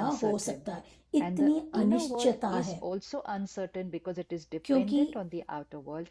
क्या हो uncertain. सकता है, And the इतनी inner world अनिश्चितता is है, also uncertain because it is क्योंकि dependent on the outer world.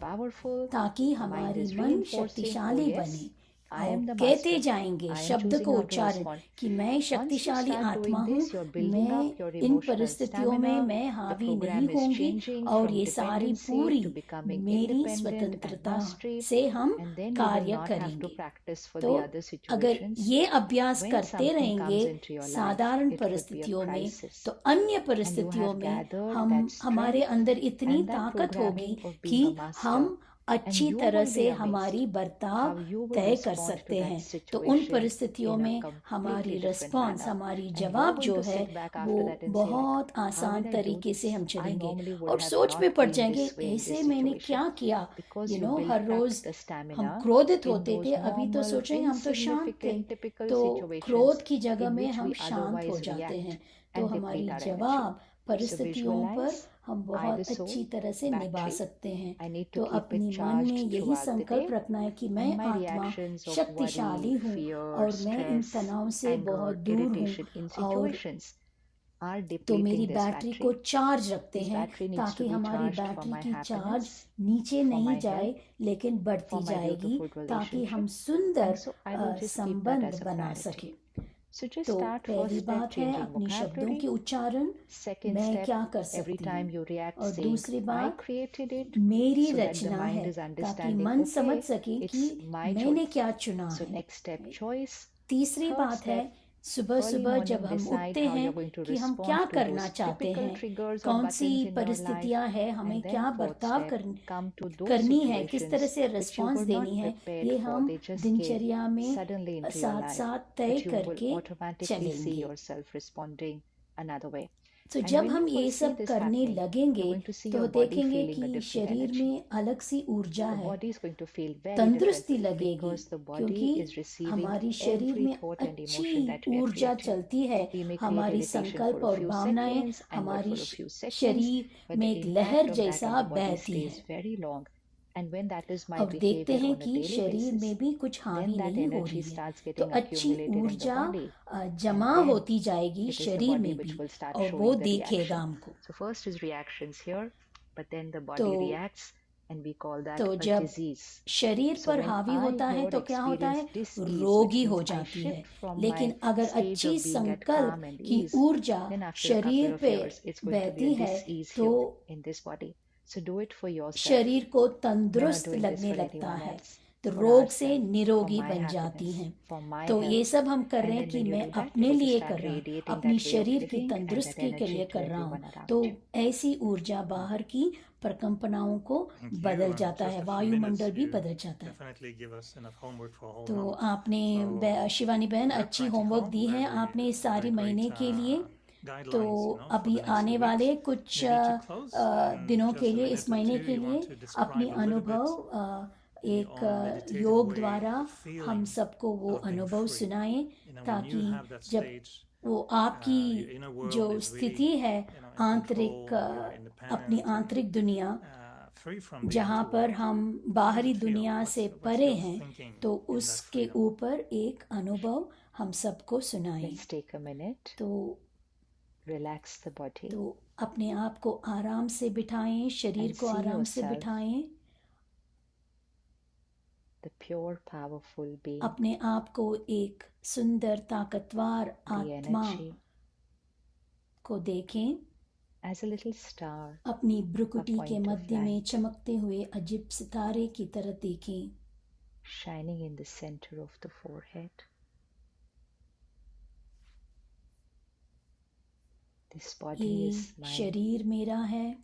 powerful, ताकि mind हमारी is मन reinforcing. Oh शक्तिशाली yes, बने। I am और the कहते master. जाएंगे I am शब्द choosing को how to उच्चारण respond. कि मैं Once you शक्तिशाली start आत्मा doing हूँ, this, you're building मैं up your इन emotional परिस्थितियों में stamina. मैं The हावी नहीं program is होंगी changing और from ये सारी dependency पूरी to becoming मेरी independent and स्वतंत्रता mastery, से हम and then you will कार्य not have to करेंगे। practice for तो the other अगर situations. ये अभ्यास When करते something रहेंगे comes into your life, साधारण it could be a परिस्थितियों में, crisis, तो अन्य and you परिस्थितियों have में gathered हम that हमारे strength अंदर इतनी and that ताकत होगी programming of कि being a master, हम and अच्छी you तरह will से be amazed हमारी how बर्ताव you will तय कर respond to सकते that हैं। तो उन situation परिस्थितियों in a में completely हमारी different रिस्पॉन्स, manner. हमारी And you're जवाब going जो to है sit back वो after that and say, like, बहुत how आसान did I do तरीके से this? हम I चलेंगे normally would और have सोच में not पड़ been जाएंगे this way in ऐसे this मैंने situation. क्या किया। Because you her built rose up the हम stamina क्रोधित in होते those थे, अभी तो normal, सोचेंगे हम तो शांत थे, insignificant, typical तो situations क्रोध की जगह in में which हम we शांत हो otherwise जाते react हैं। तो and हमारी deplete our energy. जवाब So परिस्थितियों पर visualize हम I, बहुत the soul, अच्छी तरह से निभा battery. सकते हैं। I need तो to keep अपनी it मन में charged यही throughout the संकल्प day, रखना है कि and मैं my आत्मा reactions of शक्तिशाली worry, हूँ fear, और मैं इन stress, तनाव से बहुत anger, दूर हूँ irritation in और situations are तो मेरी depleting this बैटरी को battery. चार्ज रखते This हैं battery needs to ताकि be हमारी charged for बैटरी my की चार्ज happiness, नीचे for नहीं my जाए health, लेकिन बढ़ती for my जाएगी beautiful ताकि हम relationships. सुंदर And so I will just keep that संबंध as a बना priority. सके। So just तो start पहली first step बात है changing अपने शब्दों vocabulary. के उच्चारण, Second मैं step, क्या कर every सकती time हूँ, you react, और saying दूसरी I बात created it, मेरी so that the Rachna mind है is ताकि understanding, मन समझ okay, सके it's कि my मैंने choice. क्या चुना So है। next step, choice. तीसरी Third बात है step, सुबह early सुबह जब morning हम decide उठते how हैं you're going to कि हम respond क्या to करना those चाहते typical हैं, triggers or कौन सी buttons in your life. परिस्थितियां हैं, हमें And क्या then fourth बर्ताव step, come to those करनी है, किस तरह situations से which you रिस्पॉन्स were देनी not है, prepared ये for. हम They just came दिनचर्या में suddenly into your साथ life, साथ तय but you will करके automatically see चलेंगे। yourself responding another way. तो And जब when हम you ये will see सब this करने happening, लगेंगे you're going to see तो your body देखेंगे feeling a कि different शरीर energy. में अलग सी ऊर्जा The है, body is going to feel very तंदुरुस्ती different लगेगी, because the body क्योंकि is receiving हमारी शरीर every में thought and अच्छी emotion that we are ऊर्जा creating. चलती है। We may create हमारी irritation संकल्प for a और few भावनाएं seconds, anger हमारी for a few seconds, शरीर but में the एक impact लहर of that जैसा on the body बहती है। stays very long. And when that is my अब देखते behavior हैं on a कि daily शरीर basis, में भी कुछ then हावी that नहीं हो energy रही है, starts तो getting अच्छी accumulated in the ऊर्जा body. जमा And then होती जाएगी it is the शरीर body में which भी will start और वो showing the देखेगा reaction. हमको। So first is reactions here, but then the तो body reacts, and we call that तो a जब disease. शरीर So पर when हावी I होता है here तो क्या होता है, experience dis-ease, रोगी which हो means I जाती है। shift from लेकिन my अगर stage अच्छी of being at संकल्प calm and की ease, ऊर्जा then after a शरीर couple of पे years, it's going to be बहती a है dis-ease तो here in this body. So do it for yourself. शरीर को You're not तंदुरुस्त doing this लगने for लगता anyone है, else, तो for रोग से ourselves, for निरोगी my बन जाती happiness, हैं। for my तो ये health. सब हम कर रहे And हैं then कि when you मैं do that, अपने you're going to लिए start कर रहा हूँ, radiating अपनी that way of शरीर की living and that तंदुरुस्ती के लिए energy to कर रहा हूँ। everyone तो around you. ऐसी ऊर्जा बाहर की प्रकंपनाओं को Thank you. बदल And जाता just है, a few वायुमंडल minutes, भी you बदल जाता है। definitely give us enough homework for a whole तो month. आपने So शिवानी बहन very अच्छी होमवर्क practical, दी है very आपने इस सारी very महीने great के लिए। तो guidelines, for अभी the next आने few वाले weeks. कुछ Maybe to close in दिनों के just a लिए, minute इस or महीने two, के you लिए want to describe अपने a little bit अनुभव in your एक own meditative योग way द्वारा the हम feeling सबको वो of being अनुभव free. सुनाएं, When you ताकि have that जब stage, वो आपकी your inner world जो is स्थिति really, है in आंतरिक, control, you're अपनी independent, आंतरिक दुनिया free from the जहाँ outer पर world. हम How does बाहरी it feel? दुनिया से What's परे your हैं, thinking तो in that उसके freedom? ऊपर एक अनुभव हम सबको सुनाएं। Let's take a minute, तो relax the body, अपने आप को आराम से बिठाएं, शरीर and को see आराम से yourself बिठाएं, the pure, powerful being, अपने आप को एक सुंदर ताकतवर the आत्मा energy, को देखें, as a little star, अपनी भ्रुकुटी a के point of मध्य में light, चमकते हुए अजीब सितारे की तरह देखें, shining in the center of the forehead. This body ये is mine. शरीर मेरा है,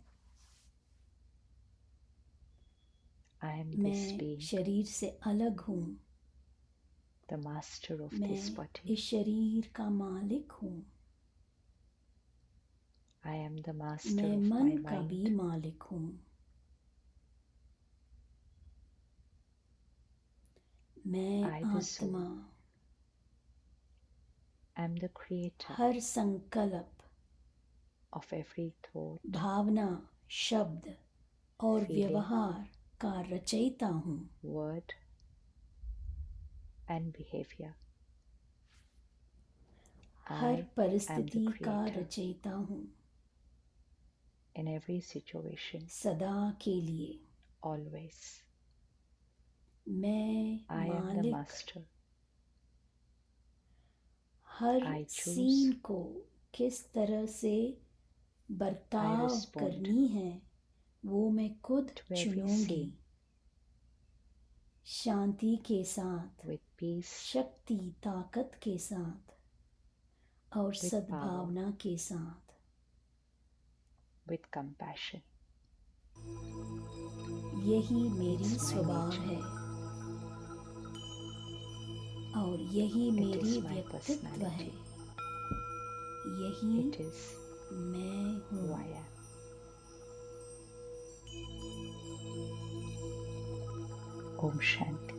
I am this मैं being, शरीर से अलग हूँ, the master of मैं this body. इस शरीर का मालिक हूँ, I am the master मैं of मन my का mind. भी मालिक हूँ, मैं I, the soul, आत्मा am the creator हर संकल्प, of every thought, भावना, शब्द और Feeling. व्यवहार का रचयिता हूँ, word, and behavior. Her I am परिस्थिति the का creator रचयिता हूँ, in every situation, सदा के लिए, always. मैं I am the मालिक master. हर I choose सीन को किस तरह से I बर्ताव respond करनी है वो मैं खुद to every चुनूंगी, scene शांति के साथ, with peace, शक्ति ताकत के साथ और with power, सद्भावना के साथ। with compassion. यही मेरी It's my स्वभाव nature. है और यही It मेरी is my व्यक्तित्व है, personality. यही It is मैं who हूँ। I am. Om Shanti.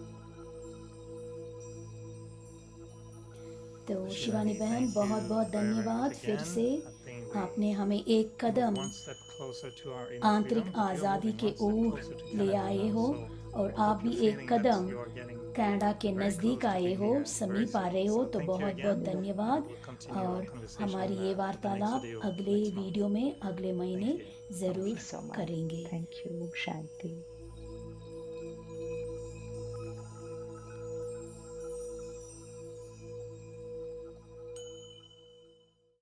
तो Shivani, शिवानी बहन thank बहुत you बहुत very, very धन्यवाद much फिर again. से। I think we आपने हमें एक कदम one step closer to our inner आंतरिक freedom, that you're आज़ादी moving के one step ore closer to ले Canada आए now. हो So और I आप hope भी you're एक feeling that Kadam you are getting Canada के very नज़दीक close to आए being हो, here very समीप आ soon. रहे हो। So तो thank you बहुत again, बहुत धन्यवाद and we'll continue our और conversation हमारी ये with the next वार्तालाप video अगले next month. वीडियो में अगले महीने Thank you. Thank ज़रूर you so much. करेंगे। Thank you. Om Shanti.